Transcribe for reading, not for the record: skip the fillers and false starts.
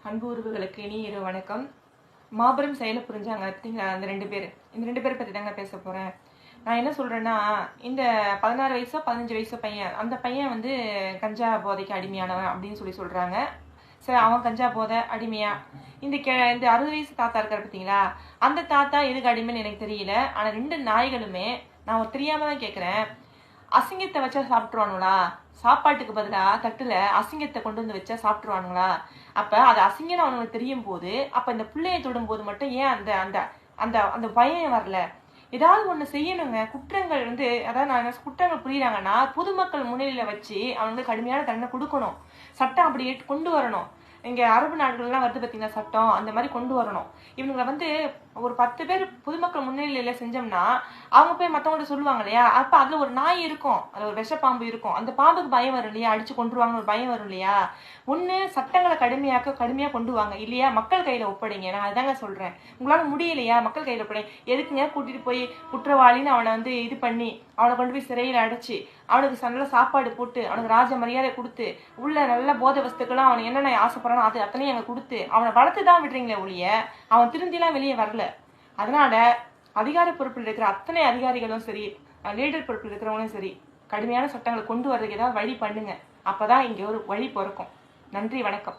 அன்பு உறவுகளுக்கு இனிய வணக்கம். மாபெரும் செயலை புரிஞ்சாங்க பார்த்தீங்களா அந்த 2 பேர். இந்த 2 பேரை பற்றி தாங்க பேச போகிறேன். நான் என்ன சொல்கிறேன்னா, இந்த 16 வயசோ 15 வயசோ பையன், அந்த பையன் வந்து கஞ்சா போதைக்கு அடிமையானவன் அப்படின்னு சொல்கிறாங்க. சரி, அவன் கஞ்சா போதை அடிமையா? இந்த 60 வயசு தாத்தா இருக்கார் பார்த்தீங்களா, அந்த தாத்தா எதுக்கு அடிமைன்னு எனக்கு தெரியல. ஆனால் 2 நாய்களுமே, நான் ஒரு தெரியாமல் தான் கேட்குறேன், அசிங்கத்தை வச்சா சாப்பிட்ருவானுங்களா? சாப்பாட்டுக்கு பதிலாக தட்டுல அசிங்கத்தை கொண்டு வந்து வச்சா சாப்பிட்ருவானுங்களா? அப்ப அது அசிங்கம்னு அவனுக்கு தெரியும் போது, அப்ப இந்த பிள்ளையை தொடும் போது மட்டும் ஏன் அந்த அந்த அந்த அந்த பயம் வரல? ஏதாவது ஒண்ணு செய்யணுங்க. குற்றங்கள் வந்து, அதாவது நான் குற்றங்கள் புரியுறாங்கன்னா பொதுமக்கள் முன்னிலையில வச்சு அவங்களுக்கு கடுமையான தண்டனை கொடுக்கணும். சட்டம் அப்படி கொண்டு வரணும். இங்க அரபு நாடுகள்லாம் வருது பார்த்தீங்கன்னா சட்டம், அந்த மாதிரி கொண்டு வரணும். இவங்களை வந்து ஒரு 10 பேர் பொதுமக்கள் முன்னிலையில செஞ்சோம்னா அவங்க போய் மற்றவங்கள்ட்ட சொல்லுவாங்க இல்லையா? அப்ப அதுல ஒரு நாய் இருக்கும், அதுல ஒரு விஷப்பாம்பு இருக்கும், அந்த பாம்புக்கு பயம் வரும் இல்லையா? அடிச்சு கொண்டுருவாங்கன்னு ஒரு பயம் வரும் இல்லையா? ஒண்ணு சட்டங்களை கடுமையா கொண்டு வாங்க, இல்லையா மக்கள் கையில ஒப்படைங்க. நான் அதாங்க சொல்றேன். உங்களால முடியலையா? மக்கள் கையில ஒப்படைங்க. எதுக்குங்க கூட்டிட்டு போய் குற்றவாளின்னு அவனை வந்து இது பண்ணி அவனை கொண்டு போய் சிறையில் அடைச்சி அவனுக்கு நல்ல சாப்பாடு போட்டு அவனுக்கு ராஜ மரியாதை கொடுத்து உள்ள நல்ல போதை வஸ்துக்கெல்லாம் அவன் என்னென்ன ஆசைப்படுறானோ அது அத்தனையும் அங்கே கொடுத்து அவனை வளர்த்து தான் விடுறீங்களே ஒழிய அவன் திருந்திலாம் வெளியே வரல. அதனால அதிகார பொறுப்பில் இருக்கிற அத்தனை அதிகாரிகளும் சரி, லீடர் பொறுப்பில் இருக்கிறவங்களும் சரி, கடுமையான சட்டங்களை கொண்டு வர்றதுக்கு ஏதாவது வழி பண்ணுங்க. அப்பதான் இங்க ஒரு வழி பிறக்கும். நன்றி, வணக்கம்.